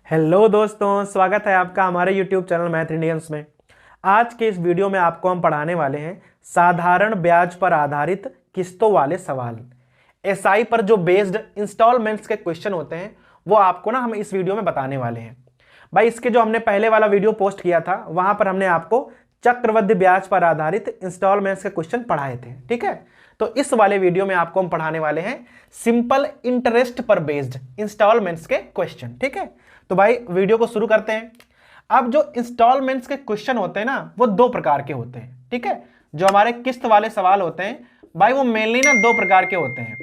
Hello दोस्तों, स्वागत है आपका हमारे YouTube चैनल मैथ इंडियंस में। आज के इस वीडियो में आपको हम पढ़ाने वाले हैं साधारण ब्याज पर आधारित किस्तों वाले सवाल। एसआई पर जो बेस्ड इंस्टॉलमेंट्स के क्वेश्चन होते हैं वो आपको हम इस वीडियो में बताने वाले हैं। भाई इसके जो हमने पहले वाला वीडियो पोस्ट किया था वहां पर हमने आपको चक्रवृद्धि ब्याज पर आधारित इंस्टॉलमेंट्स के क्वेश्चन पढ़ाए थे, ठीक है। तो इस वाले वीडियो में आपको हम पढ़ाने वाले हैं सिंपल इंटरेस्ट पर बेस्ड इंस्टॉलमेंट्स के क्वेश्चन, ठीक है। तो भाई वीडियो को शुरू करते हैं। अब जो इंस्टॉलमेंट्स के क्वेश्चन होते हैं ना वो दो प्रकार के होते हैं, ठीक है। जो हमारे किस्त वाले सवाल होते हैं भाई वो मेनली ना दो प्रकार के होते हैं।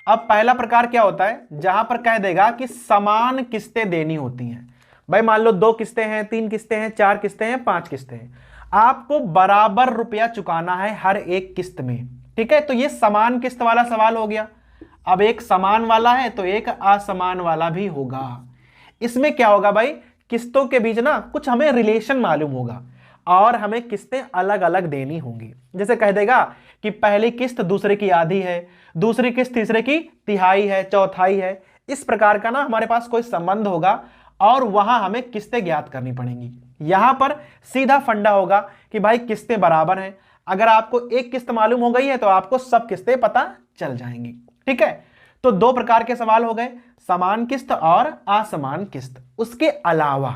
अब पहला प्रकार क्या होता है, जहां पर कह देगा कि समान किस्तें देनी होती हैं। भाई मान लो 2 किस्तें हैं, 3 किस्तें हैं, 4 किस्तें हैं, 5 किस्तें हैं, आपको बराबर रुपया चुकाना है हर एक किस्त में, ठीक है। तो ये समान किस्त वाला सवाल हो गया। अब एक समान वाला है तो एक असमान वाला भी होगा। इसमें क्या होगा भाई, किस्तों के बीच ना कुछ हमें रिलेशन मालूम होगा और हमें किस्तें अलग अलग देनी होंगी। जैसे कह देगा कि पहली किस्त दूसरे की आधी है, दूसरी किस्त तीसरे की तिहाई है, चौथाई है। इस प्रकार का ना हमारे पास कोई संबंध होगा और वहां हमें किस्तें ज्ञात करनी पड़ेंगी। यहां पर सीधा फंडा होगा कि भाई किस्तें बराबर हैं। अगर आपको एक किस्त मालूम हो गई है तो आपको सब किस्तें पता चल जाएंगी, ठीक है। तो दो प्रकार के सवाल हो गए, समान किस्त और असमान किस्त। उसके अलावा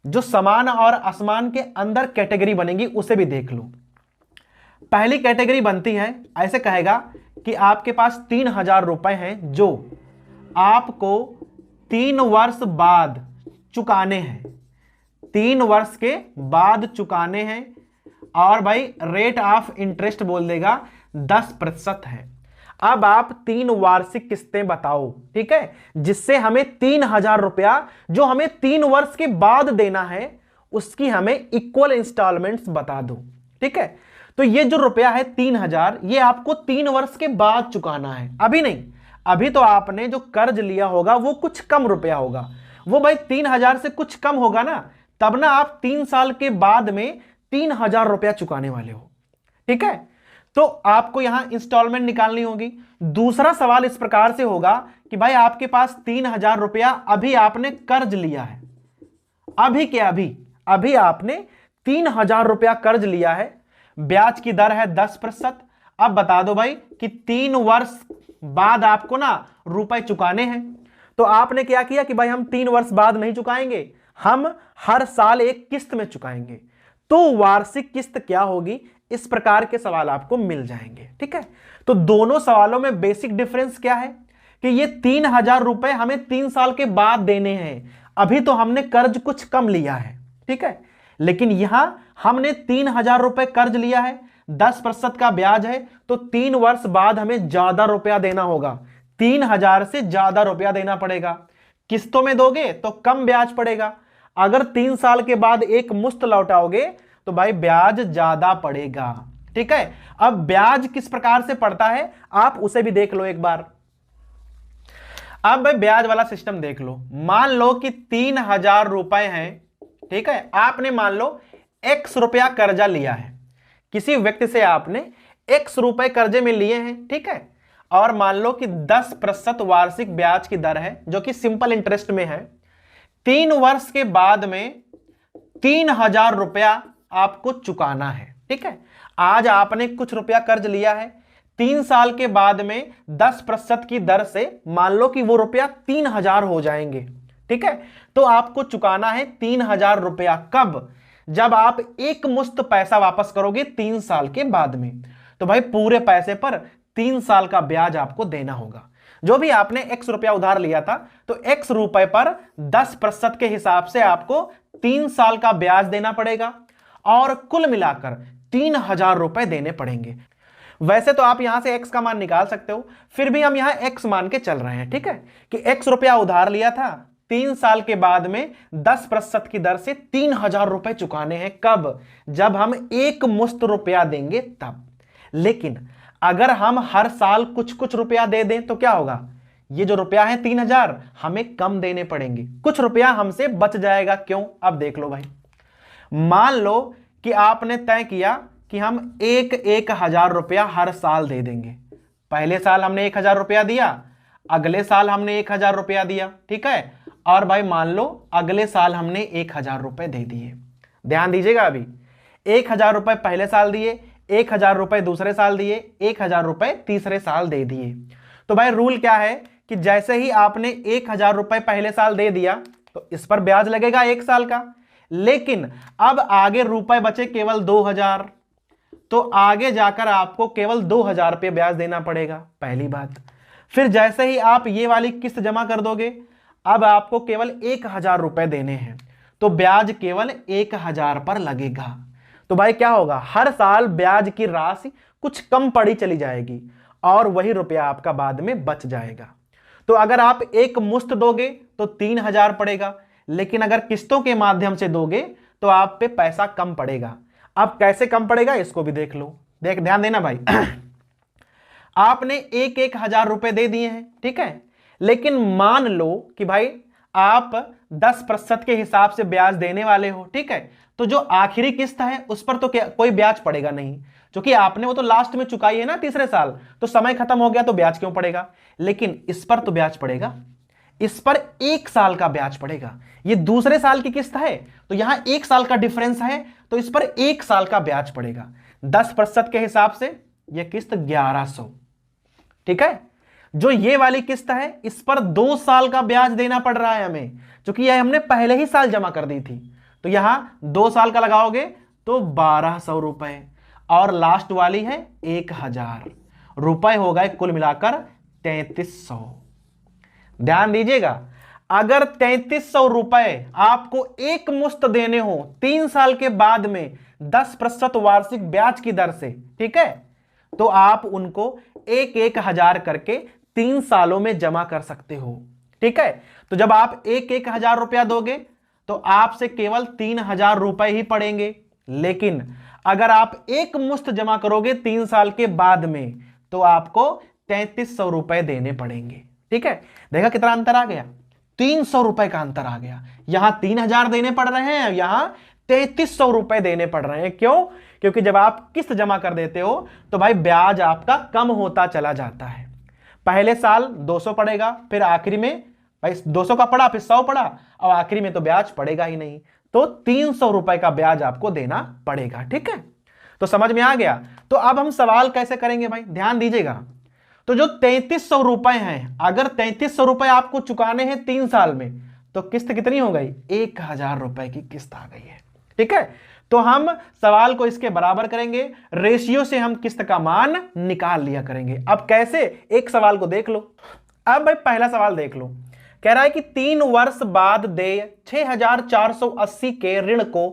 जो समान और असमान के अंदर कैटेगरी बनेगी उसे भी देख लो। पहली कैटेगरी बनती है, ऐसे कहेगा कि आपके पास 3,000 रुपए हैं जो आपको 3 वर्ष बाद चुकाने हैं, 3 वर्ष के बाद चुकाने हैं। और भाई रेट ऑफ इंटरेस्ट बोल देगा 10% है। अब आप 3 वार्षिक किस्तें बताओ, ठीक है, जिससे हमें 3,000 रुपया जो हमें 3 वर्ष के बाद देना है उसकी हमें इक्वल इंस्टॉलमेंट्स बता दो, ठीक है। तो ये जो रुपया है 3,000 ये आपको 3 वर्ष के बाद चुकाना है, अभी नहीं। अभी तो आपने जो कर्ज लिया होगा वो कुछ कम रुपया होगा, वो भाई 3,000 से कुछ कम होगा ना, तब ना आप 3 साल के बाद में 3,000 रुपया चुकाने वाले हो, ठीक है। तो आपको यहां इंस्टॉलमेंट निकालनी होगी। दूसरा सवाल इस प्रकार से होगा कि भाई आपके पास 3,000 रुपया अभी आपने कर्ज लिया है, अभी के अभी आपने 3,000 रुपया कर्ज लिया है, ब्याज की दर है 10%। अब बता दो भाई कि 3 वर्ष बाद आपको ना रुपए चुकाने हैं। तो आपने क्या किया कि भाई हम 3 वर्ष बाद नहीं चुकाएंगे, हम हर साल एक किस्त में चुकाएंगे। तो वार्षिक किस्त क्या होगी, इस प्रकार के सवाल आपको मिल जाएंगे, ठीक है। तो दोनों सवालों में बेसिक डिफरेंस क्या है कि ये 3,000 रुपए हमें 3 साल के बाद देने हैं, अभी तो हमने कर्ज कुछ कम लिया है, ठीक है। लेकिन यहां हमने 3,000 रुपए कर्ज लिया है, 10% का ब्याज है, तो 3 वर्ष बाद हमें ज्यादा रुपया देना होगा, 3,000 से ज्यादा रुपया देना पड़ेगा। किस्तों में दोगे तो कम ब्याज पड़ेगा, अगर 3 साल के बाद एक मुश्त लौटाओगे तो भाई ब्याज ज्यादा पड़ेगा, ठीक है। अब ब्याज किस प्रकार से पड़ता है आप उसे भी देख लो एक बार। अब भाई ब्याज वाला सिस्टम देख लो। मान लो कि 3,000 रुपए हैं, ठीक है। आपने मान लो x रुपया कर्जा लिया है, किसी व्यक्ति से आपने x रुपए कर्जे में लिए हैं, ठीक है। और मान लो कि 10% वार्षिक ब्याज की दर है जो कि सिंपल इंटरेस्ट में है। 3 वर्ष के बाद में 3,000 रुपया आपको चुकाना है, ठीक है। आज आपने कुछ रुपया कर्ज लिया है, 3 साल के बाद में 10% की दर से मान लो कि वो रुपया 3,000 हो जाएंगे, ठीक है। तो आपको चुकाना है 3,000 रुपया। कब? जब आप एक मुश्त पैसा वापस करोगे 3 साल के बाद में। तो भाई पूरे पैसे पर 3 साल का ब्याज आपको देना होगा। जो भी आपने x रुपया उधार लिया था तो x रुपए पर 10% के हिसाब से आपको 3 साल का ब्याज देना पड़ेगा और कुल मिलाकर 3,000 रुपए देने पड़ेंगे। वैसे तो आप यहां से x का मान निकाल सकते हो, फिर भी हम यहां x मान के चल रहे हैं, ठीक है, कि x रुपया उधार लिया था, 3 साल के बाद में 10% की दर से 3,000 रुपए चुकाने हैं। कब? जब हम एक मुश्त रुपया देंगे तब। लेकिन अगर हम हर साल कुछ कुछ रुपया दे दें तो क्या होगा, ये जो रुपया है 3,000 हमें कम देने पड़ेंगे, कुछ रुपया हमसे बच जाएगा। क्यों? अब देख लो भाई, मान लो कि आपने तय किया कि हम 1,000 रुपया हर साल दे देंगे। पहले साल हमने 1,000 रुपया दिया, अगले साल हमने 1,000 रुपया दिया, ठीक है। और भाई मान लो अगले साल हमने 1,000 रुपए दे दिए। ध्यान दीजिएगा, अभी 1,000 रुपए पहले साल दिए, 1,000 रुपए दूसरे साल दिए, 1,000 रुपए तीसरे साल दे दिए। तो भाई रूल क्या है कि जैसे ही आपने 1,000 रुपए पहले साल दे दिया तो इस पर ब्याज लगेगा 1 साल का। लेकिन अब आगे रुपए बचे केवल 2,000, तो आगे जाकर आपको केवल 2,000 रुपये ब्याज देना पड़ेगा, पहली बात। फिर जैसे ही आप ये वाली किस्त जमा कर दोगे, अब आपको केवल 1,000 रुपए देने हैं, तो ब्याज केवल 1,000 पर लगेगा। तो भाई क्या होगा, हर साल ब्याज की राशि कुछ कम पड़ी चली जाएगी और वही रुपया आपका बाद में बच जाएगा। तो अगर आप एक मुश्त दोगे तो 3,000 पड़ेगा, लेकिन अगर किस्तों के माध्यम से दोगे तो आप पे पैसा कम पड़ेगा। अब कैसे कम पड़ेगा इसको भी देख लो, ध्यान देना भाई। आपने 1,000 रुपए दे दिए हैं, ठीक है, लेकिन मान लो कि भाई आप 10% के हिसाब से ब्याज देने वाले हो, ठीक है, तो जो आखिरी किस्त है उस पर तो कोई ब्याज पड़ेगा नहीं, क्योंकि आपने वो तो लास्ट में चुकाई है ना तीसरे साल, तो समय खत्म हो गया तो ब्याज क्यों पड़ेगा। लेकिन इस पर तो ब्याज पड़ेगा, इस पर 1 साल का ब्याज पड़ेगा। ये दूसरे साल की किस्त है तो यहां 1 साल का डिफरेंस है, तो इस पर 1 साल का ब्याज पड़ेगा। 10% के हिसाब से यह किस्त 1,100, ठीक है। जो ये वाली किस्त है इस पर 2 साल का ब्याज देना पड़ रहा है हमें, क्योंकि यह हमने पहले ही साल जमा कर दी थी। तो यहां 2 साल का लगाओगे तो 1,200 रुपए, और लास्ट वाली है 1,000 रुपए, हो गए कुल मिलाकर 3,300। ध्यान दीजिएगा, अगर 3,300 रुपए आपको एक मुश्त देने हो 3 साल के बाद में 10% वार्षिक ब्याज की दर से, ठीक है, तो आप उनको 1,000 करके 3 सालों में जमा कर सकते हो, ठीक है। तो जब आप 1,000 रुपया दोगे तो आपसे केवल 3,000 रुपए ही पड़ेंगे, लेकिन अगर आप एक मुश्त जमा करोगे 3 साल के बाद में तो आपको 3,300 रुपए देने पड़ेंगे, ठीक है। देखा कितना अंतर आ गया, 300 रुपए का अंतर आ गया। यहां 3,000 देने पड़ रहे हैं, यहां 3,300 रुपए देने पड़ रहे हैं। क्यों? क्योंकि जब आप किस्त जमा कर देते हो तो भाई ब्याज आपका कम होता चला जाता है। पहले साल 200 पड़ेगा, फिर आखिरी में भाई 200 का पड़ा, फिर 100 पड़ा, और आखिरी में तो ब्याज पड़ेगा ही नहीं, तो 300 रुपए का ब्याज आपको देना पड़ेगा, ठीक है। तो समझ में आ गया। तो अब हम सवाल कैसे करेंगे भाई, ध्यान दीजिएगा। तो जो 3,300 रुपए हैं, अगर 3,300 रुपए आपको चुकाने हैं 3 साल में, तो किस्त कितनी हो गई, 1,000 रुपए की किस्त आ गई है, ठीक है। तो हम सवाल को इसके बराबर करेंगे, रेशियो से हम किस्त का मान निकाल लिया करेंगे। अब कैसे, एक सवाल को देख लो। अब भाई पहला सवाल देख लो, कह रहा है कि 3 वर्ष बाद देय 6,480 के ऋण को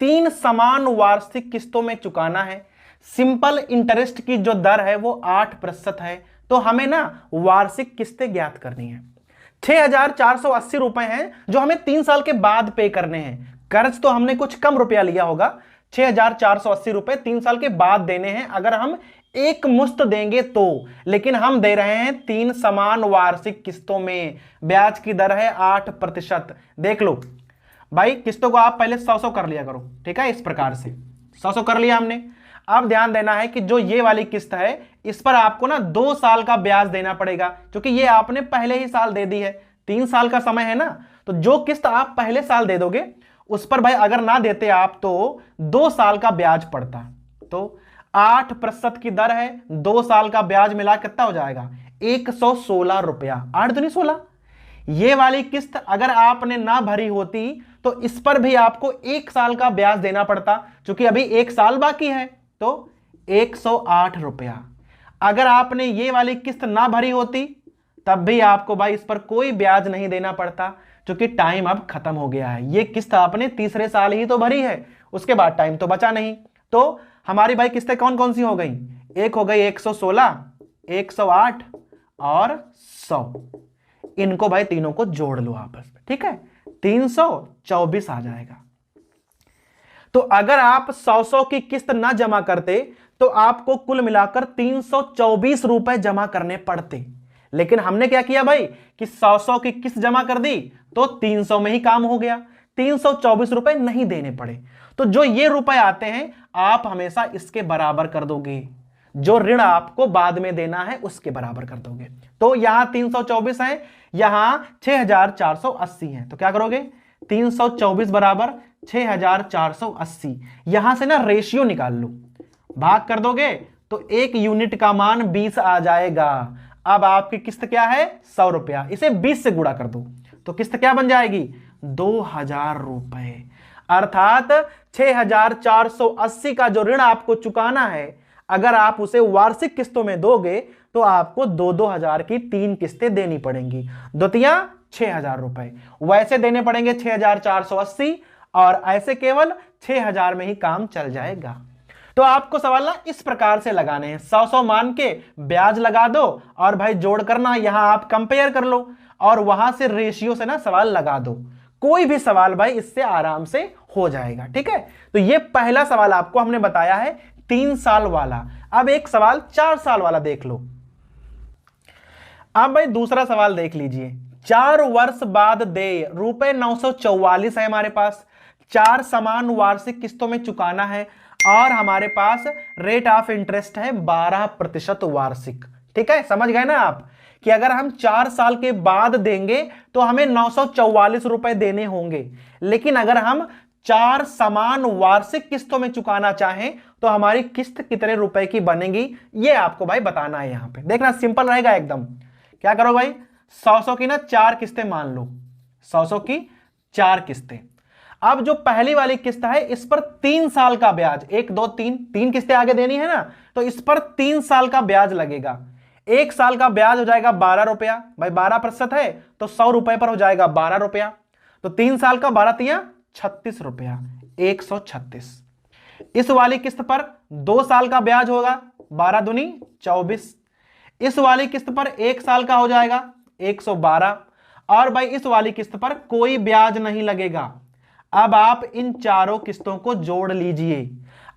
3 समान वार्षिक किस्तों में चुकाना है। सिंपल इंटरेस्ट की जो दर है वो 8% है, तो हमें ना वार्षिक किस्तें ज्ञात करनी है। 6,480 रुपए हैं जो हमें 3 साल के बाद पे करने हैं। कर्ज तो हमने कुछ कम रुपया लिया होगा, 6,480 रुपए 3 साल के बाद देने हैं अगर हम एक मुश्त देंगे तो, लेकिन हम दे रहे हैं 3 समान वार्षिक किस्तों में, ब्याज की दर है 8%। देख लो भाई, किस्तों को आप पहले 100 कर लिया करो, ठीक है, इस प्रकार से 100 कर लिया हमने। अब ध्यान देना है कि जो ये वाली किस्त है इस पर आपको ना 2 साल का ब्याज देना पड़ेगा, क्योंकि ये आपने पहले ही साल दे दी है, 3 साल का समय है ना। तो जो किस्त आप पहले साल दे दोगे उस पर भाई अगर ना देते आप तो 2 साल का ब्याज पड़ता। तो 8% की दर है, 2 साल का ब्याज मिला कितना हो जाएगा, 116 रुपया, 8 दूनी 16। ये वाली किस्त अगर आपने ना भरी होती तो इस पर भी आपको 1 साल का ब्याज देना पड़ता, क्योंकि अभी 1 साल बाकी है, तो 108 रुपया। अगर आपने ये वाली किस्त ना भरी होती तब भी आपको भाई इस पर कोई ब्याज नहीं देना पड़ता, क्योंकि टाइम अब खत्म हो गया है। ये किस्त आपने तीसरे साल ही तो भरी है, उसके बाद टाइम तो बचा नहीं। तो हमारी भाई किस्तें कौन कौन सी हो गई, एक हो गई 116, 108 और 100। इनको भाई तीनों को जोड़ लो आपस में, ठीक है, 324 आ जाएगा। तो अगर आप 100 की किस्त ना जमा करते तो आपको कुल मिलाकर 324 रुपए जमा करने पड़ते, लेकिन हमने क्या किया भाई कि 100 की किस्त जमा कर दी तो 300 में ही काम हो गया, 324 रुपए नहीं देने पड़े। तो जो ये रुपए आते हैं आप हमेशा इसके बराबर कर दोगे, जो ऋण आपको बाद में देना है उसके बराबर कर दोगे। तो यहां 324 है, यहां 6480 है, तो क्या करोगे 324 बराबर 6480, यहां से ना रेशियो निकाल लो, भाग कर दोगे तो 1 यूनिट का मान 20 आ जाएगा। अब आपकी किस्त क्या है 100 रुपया, इसे 20 से गुणा कर दो तो किस्त क्या बन जाएगी 2000 रुपए। अर्थात 6480 का जो ऋण आपको चुकाना है, अगर आप उसे वार्षिक किस्तों में दोगे तो आपको 2-2000 की 3 किस्तें देनी पड़ेंगी, द्वितीया 6000 रुपए। वैसे देने पड़ेंगे 6480 और ऐसे केवल 6000 में ही काम चल जाएगा। तो आपको सवाल ना इस प्रकार से लगाने हैं, 100 मान के ब्याज लगा दो और भाई जोड़ करना, यहां आप कंपेयर कर लो और वहां से रेशियो से ना सवाल लगा दो। कोई भी सवाल भाई इससे आराम से हो जाएगा, ठीक है। तो ये पहला सवाल आपको हमने बताया है 3 साल वाला। अब एक सवाल 4 साल वाला देख लो। अब भाई दूसरा सवाल देख लीजिए, 4 वर्ष बाद देय रुपए 944 है हमारे पास, 4 समान वार्षिक किस्तों में चुकाना है और हमारे पास रेट ऑफ इंटरेस्ट है 12% वार्षिक। ठीक है, समझ गए ना आप कि अगर हम 4 साल के बाद देंगे तो हमें 944 रुपए देने होंगे, लेकिन अगर हम 4 समान वार्षिक किस्तों में चुकाना चाहें तो हमारी किस्त कितने रुपए की बनेगी, ये आपको भाई बताना है। यहां पे देखना सिंपल रहेगा एकदम। क्या करो भाई 100 की ना 4 किस्तें मान लो, 100 की 4 किस्तें। अब जो पहली वाली किस्त है इस पर 3 साल का ब्याज, 1 2 3 किस्तें आगे देनी है ना, तो इस पर 3 साल का ब्याज लगेगा। 1 साल का ब्याज हो जाएगा 12 रुपया, भाई 12% है तो 100 रुपए पर हो जाएगा 12 रुपया, तो 3 साल का 12 तिया 36 रुपया, 136। इस वाली किस्त पर 2 साल का ब्याज होगा 12 दूनी 24। इस वाली किस्त पर 1 साल का हो जाएगा 112 और भाई इस वाली किस्त पर कोई ब्याज नहीं लगेगा। अब आप इन चारों किस्तों को जोड़ लीजिए।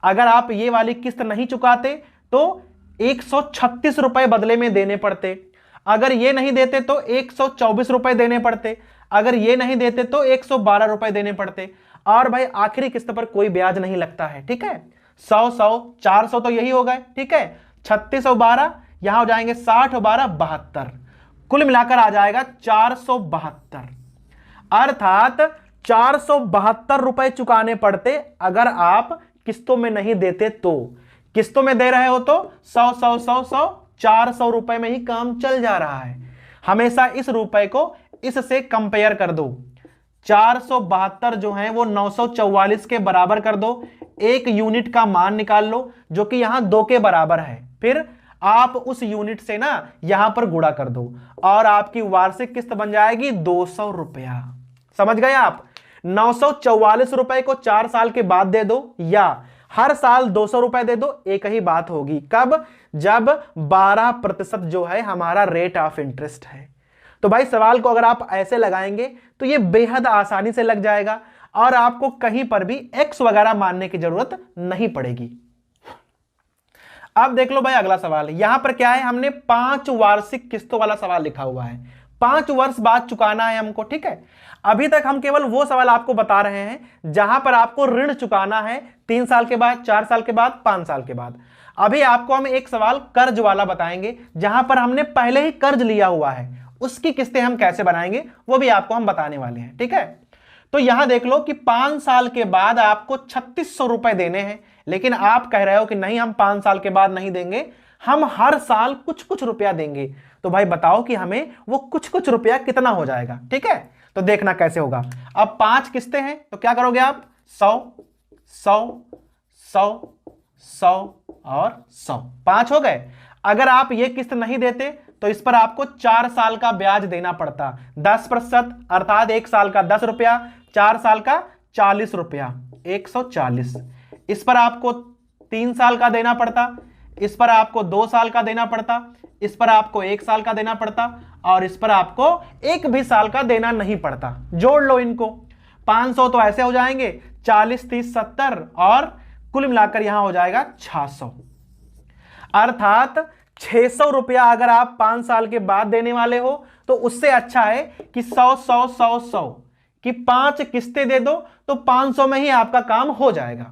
अगर आप ये वाली किस्त नहीं चुकाते तो 136 रुपए बदले में देने पड़ते, अगर ये नहीं देते तो 124 रुपए देने पड़ते, अगर ये नहीं देते तो 112 रुपए देने पड़ते और भाई आखिरी किस्त पर कोई ब्याज नहीं लगता है। ठीक है, 100 400 तो यही हो गए। ठीक है, 36 और 12 यहां हो जाएंगे 60 और 12 72, कुल मिलाकर आ जाएगा 472। अर्थात 472 रुपए चुकाने पड़ते अगर आप किस्तों में नहीं देते। तो किस्तों में दे रहे हो तो 100 400 रुपए में ही काम चल जा रहा है। हमेशा इस रुपए को इससे कंपेयर कर दो, 472 जो है वो 944 के बराबर कर दो, 1 यूनिट का मान निकाल लो जो कि यहां 2 के बराबर है, फिर आप उस यूनिट से ना यहां पर गुणा कर दो और आपकी वार्षिक किस्त बन जाएगी 200 रुपया। समझ गए आप, 944 रुपए को 4 साल के बाद दे दो या हर साल 200 रुपए दे दो, एक ही बात होगी। कब, जब 12% जो है हमारा रेट ऑफ इंटरेस्ट है। तो भाई सवाल को अगर आप ऐसे लगाएंगे तो ये बेहद आसानी से लग जाएगा और आपको कहीं पर भी एक्स वगैरह मानने की जरूरत नहीं पड़ेगी। अब देख लो भाई अगला सवाल, यहां पर क्या है, हमने 5 वार्षिक किस्तों वाला सवाल लिखा हुआ है, 5 वर्ष बाद चुकाना है हमको। ठीक है, अभी तक हम केवल वो सवाल आपको बता रहे हैं जहां पर आपको ऋण चुकाना है 3 साल के बाद, 4 साल के बाद, 5 साल के बाद। अभी आपको हम एक सवाल कर्ज वाला बताएंगे जहां पर हमने पहले ही कर्ज लिया हुआ है, उसकी किस्तें हम कैसे बनाएंगे वो भी आपको हम बताने वाले हैं। ठीक है, तो यहां देख लो कि 5 साल के बाद आपको 3600 रुपए देने हैं, लेकिन आप कह रहे हो कि नहीं हम 5 साल के बाद नहीं देंगे, हम हर साल कुछ कुछ रुपया देंगे। तो भाई बताओ कि हमें वो कुछ कुछ रुपया कितना हो जाएगा। ठीक है, तो देखना कैसे होगा। अब 5 किस्तें हैं तो क्या करोगे आप 100 100 100 100 और 100, 5 हो गए। अगर आप ये किस्त नहीं देते तो इस पर आपको 4 साल का ब्याज देना पड़ता, 10%, अर्थात 1 साल का 10 रुपया, 4 साल का 40 रुपया, 140। इस पर आपको 3 साल का देना पड़ता, इस पर आपको 2 साल का देना पड़ता, इस पर आपको 1 साल का देना पड़ता और इस पर आपको 1 भी साल का देना नहीं पड़ता। जोड़ लो इनको, 500 तो ऐसे हो जाएंगे, 40 30 70 और कुल मिलाकर यहां हो जाएगा 600। अर्थात 600 रुपया अगर आप 5 साल के बाद देने वाले हो तो उससे अच्छा है कि 100 100 100 100 कि 5 किस्तें दे दो तो 500 में ही आपका काम हो जाएगा।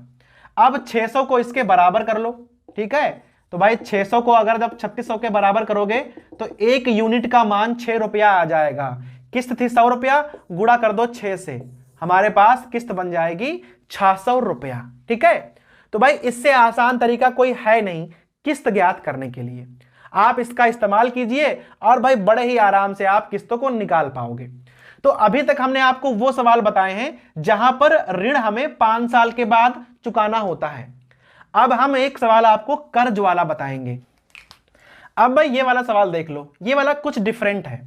अब 600 को इसके बराबर कर लो। ठीक है, तो भाई 600 को अगर जब 3600 के बराबर करोगे तो 1 यूनिट का मान 6 रुपया आ जाएगा। किस्त थी 100 रुपया, गुणा कर दो 6 से, हमारे पास किस्त बन जाएगी 600 रुपया। ठीक है, तो भाई इससे आसान तरीका कोई है नहीं किस्त ज्ञात करने के लिए। आप इसका इस्तेमाल कीजिए और भाई बड़े ही आराम से आप किस्तों को निकाल पाओगे। तो अभी तक हमने आपको वो सवाल बताए हैं जहां पर ऋण हमें 5 साल के बाद चुकाना होता है। अब हम एक सवाल आपको कर्ज वाला बताएंगे। अब भाई ये वाला सवाल देख लो, ये वाला कुछ डिफरेंट है।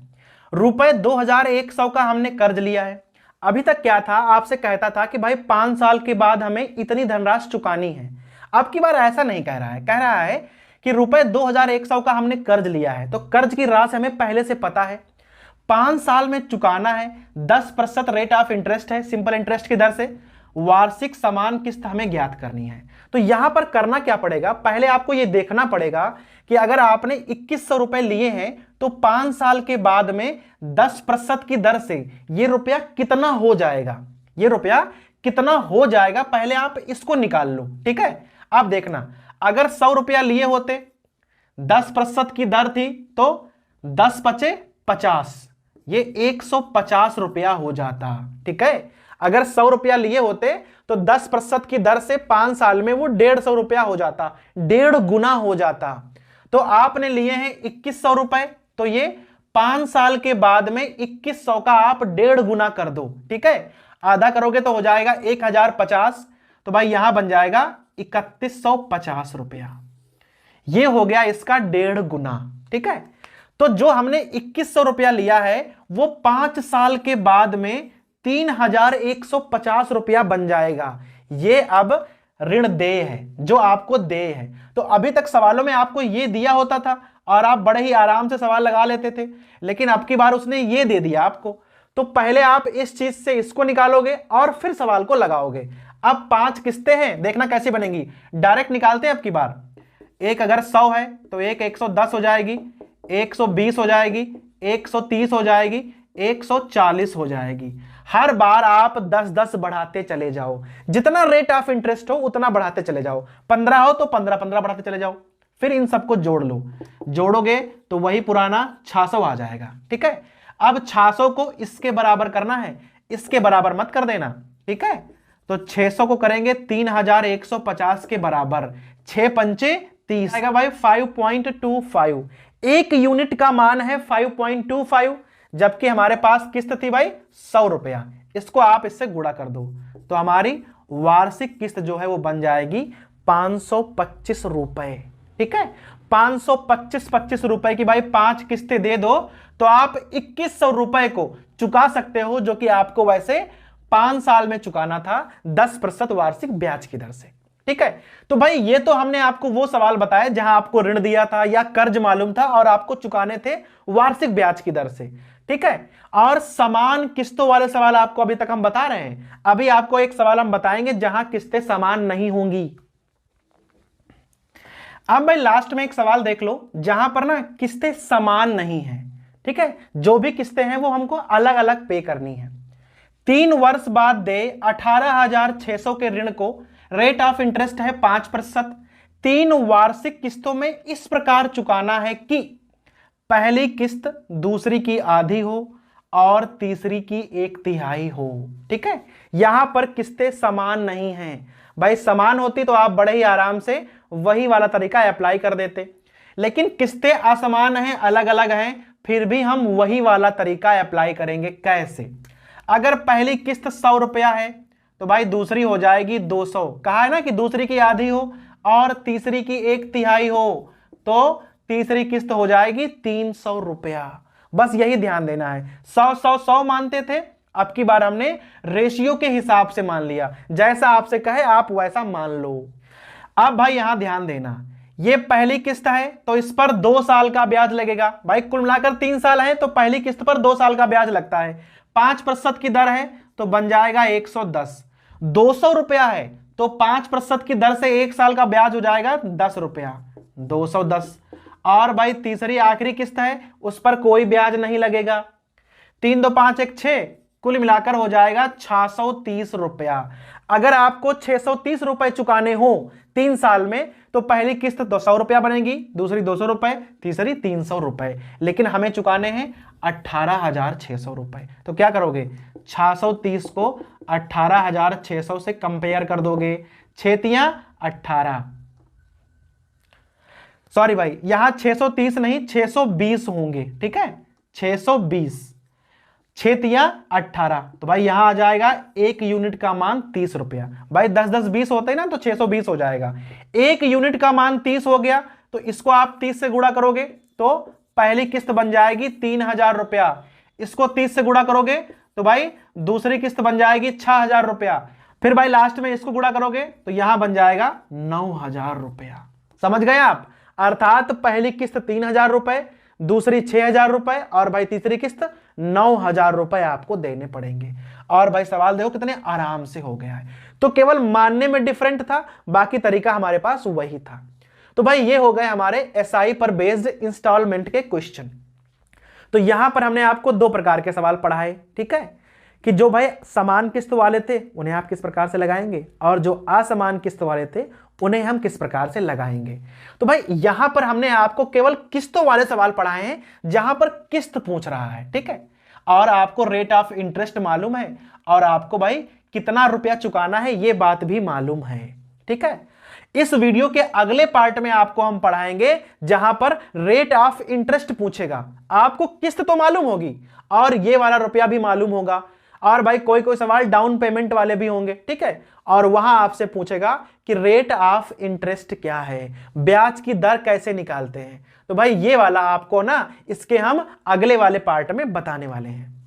रुपए 2100 का हमने कर्ज लिया है। अभी तक क्या था, आपसे कहता था कि भाई 5 साल के बाद हमें इतनी धनराशि चुकानी है। अब की बार ऐसा नहीं कह रहा है, कह रहा है कि रुपए 2100 का हमने कर्ज लिया है, तो कर्ज की राशि हमें पहले से पता है, 5 साल में चुकाना है, 10% रेट ऑफ इंटरेस्ट है, सिंपल इंटरेस्ट की दर से, वार्षिक समान किस्त हमें ज्ञात करनी है। तो यहां पर करना क्या पड़ेगा, पहले आपको यह देखना पड़ेगा कि अगर आपने 2100 रुपए लिए हैं तो 5 साल के बाद में 10% की दर से यह रुपया कितना हो जाएगा, यह रुपया कितना हो जाएगा, पहले आप इसको निकाल लो। ठीक है, आप देखना, अगर 100 रुपया लिए होते, 10% की दर थी, तो 10 पचे 50, ये 150 रुपया हो जाता। ठीक है, अगर 100 रुपया लिए होते तो 10% की दर से 5 साल में वो 150 रुपया हो जाता, 1.5 गुना हो जाता। तो आपने लिए हैं 2100 रुपए, तो ये 5 साल के बाद में 2100 का आप 1.5 गुना कर दो। ठीक है, आधा करोगे तो हो जाएगा 1050, तो भाई यहां बन जाएगा 3150 रुपया। ये हो गया इसका 1.5 गुना। ठीक है, तो जो हमने 2100 रुपया लिया है वो 5 साल के बाद में 3150 रुपया बन जाएगा। ये अब ऋण देय है, जो आपको देय है। तो अभी तक सवालों में आपको ये दिया होता था और आप बड़े ही आराम से सवाल लगा लेते थे, लेकिन अब की बार उसने ये दे दिया आपको, तो पहले आप इस चीज से इसको निकालोगे और फिर सवाल को लगाओगे। अब 5 किस्तें हैं, देखना कैसे बनेगी, डायरेक्ट निकालते हैं अब की बार। एक अगर 100 है तो एक 110 हो जाएगी, 120 हो जाएगी, 130 हो जाएगी, 140 हो जाएगी। हर बार आप 10-10 बढ़ाते चले जाओ, जितना रेट ऑफ इंटरेस्ट हो उतना बढ़ाते चले जाओ। 15 हो तो 15-15 बढ़ाते चले जाओ, फिर इन सबको जोड़ लो, जोड़ोगे तो वही पुराना 600 आ जाएगा। ठीक है, अब 600 को इसके बराबर करना है, इसके बराबर मत कर देना। ठीक है, तो 600 को करेंगे 3150 के बराबर, 6 पंचे 30 आएगा भाई 5.25। एक यूनिट का मान है 5.25, जबकि हमारे पास किस्त थी भाई 100 रुपया। इसको आप इससे गुणा कर दो तो हमारी वार्षिक किस्त जो है वो बन जाएगी 525 रुपए। ठीक है, 525 रुपए की भाई 5 किस्तें दे दो तो आप 2100 रुपए को चुका सकते हो, जो कि आपको वैसे 5 साल में चुकाना था 10% वार्षिक ब्याज की दर से। ठीक है, तो भाई ये तो हमने आपको वो सवाल बताया जहां आपको ऋण दिया था या कर्ज मालूम था और आपको चुकाने थे वार्षिक ब्याज की दर से। ठीक है, और समान किस्तों वाले सवाल आपको अभी तक हम बता रहे हैं। अभी आपको एक सवाल हम बताएंगे जहां किस्तें समान नहीं होंगी। अब भाई लास्ट में एक सवाल देख लो जहां पर ना किस्तें समान नहीं है। ठीक है, जो भी किस्तें हैं वो हमको अलग अलग पे करनी है। 3 वर्ष बाद दे 18,600 के ऋण को रेट ऑफ इंटरेस्ट है 5%। 3 वार्षिक किस्तों में इस प्रकार चुकाना है कि पहली किस्त दूसरी की आधी हो और तीसरी की 1/3 हो। ठीक है, यहां पर किस्तें समान नहीं हैं। भाई समान होती तो आप बड़े ही आराम से वही वाला तरीका अप्लाई कर देते, लेकिन किस्तें असमान हैं, अलग अलग हैं, फिर भी हम वही वाला तरीका अप्लाई करेंगे। कैसे, अगर पहली किस्त 100 रुपया है तो भाई दूसरी हो जाएगी 200, कहा है ना कि दूसरी की आधी हो और तीसरी की 1/3 हो, तो तीसरी किस्त हो जाएगी 300 रुपया। बस यही ध्यान देना है। 100 मानते थे, अब की बार हमने रेशियो के हिसाब से मान लिया, जैसा आपसे कहे आप वैसा मान लो। अब भाई यहां ध्यान देना, ये पहली किस्त है तो इस पर 2 साल का ब्याज लगेगा। भाई कुल मिलाकर 3 साल है तो पहली किस्त पर 2 साल का ब्याज लगता है। 5% की दर है तो बन जाएगा 110। 200 रुपया है तो 5% की दर से 1 साल का ब्याज हो जाएगा 10 रुपया, 210। और भाई तीसरी आखिरी किस्त है, उस पर कोई ब्याज नहीं लगेगा। 3 2 5 1 6, कुल मिलाकर हो जाएगा 630 रुपया। अगर आपको 630 रुपए चुकाने हो 3 साल में तो पहली किस्त 200 रुपया बनेगी, दूसरी 200 रुपए, तीसरी 300 रुपए, लेकिन हमें चुकाने हैं 18,600 रुपए। तो क्या करोगे, 630 को 18,600 से कंपेयर कर दोगे, 6 18, सॉरी भाई यहां 630 नहीं 620 होंगे, ठीक है 620, 6 18, तो भाई यहां आ जाएगा 1 यूनिट का मान 30 रुपया। भाई 10 10 20 होते हैं ना, तो 620 हो जाएगा। 1 यूनिट का मान 30 हो गया, तो इसको आप 30 से गुणा करोगे तो पहली किस्त बन जाएगी 3,000 रुपया। इसको 30 से गुणा करोगे तो भाई दूसरी किस्त बन जाएगी 6,000 रुपया। फिर भाई लास्ट में इसको गुणा करोगे तो यहां बन जाएगा 9,000 रुपया। समझ गए आप? अर्थात पहली किस्त 3,000 रुपए, दूसरी 6,000 रुपए और भाई तीसरी किस्त 9,000 रुपए आपको देने पड़ेंगे। और भाई सवाल देखो कितने आराम से हो गया है। तो केवल मानने में डिफरेंट था, बाकी तरीका हमारे पास वही था। तो भाई ये हो गए हमारे एसआई पर बेस्ड इंस्टॉलमेंट के क्वेश्चन। तो यहां पर हमने आपको 2 प्रकार के सवाल पढ़ाए, ठीक है, कि जो भाई समान किस्त वाले थे उन्हें आप किस प्रकार से लगाएंगे और जो असमान किस्त वाले थे उन्हें हम किस प्रकार से लगाएंगे। तो भाई यहां पर हमने आपको केवल किस्तों वाले सवाल पढ़ाए हैं जहां पर किस्त पूछ रहा है, ठीक है, और आपको रेट ऑफ इंटरेस्ट मालूम है और आपको भाई कितना रुपया चुकाना है ये बात भी मालूम है, ठीक है। इस वीडियो के अगले पार्ट में आपको हम पढ़ाएंगे जहां पर रेट ऑफ इंटरेस्ट पूछेगा। आपको किस्त तो मालूम होगी और ये वाला रुपया भी मालूम होगा, और भाई कोई कोई सवाल डाउन पेमेंट वाले भी होंगे, ठीक है, और वहां आपसे पूछेगा कि रेट ऑफ इंटरेस्ट क्या है, ब्याज की दर कैसे निकालते हैं। तो भाई ये वाला आपको ना इसके हम अगले वाले पार्ट में बताने वाले हैं।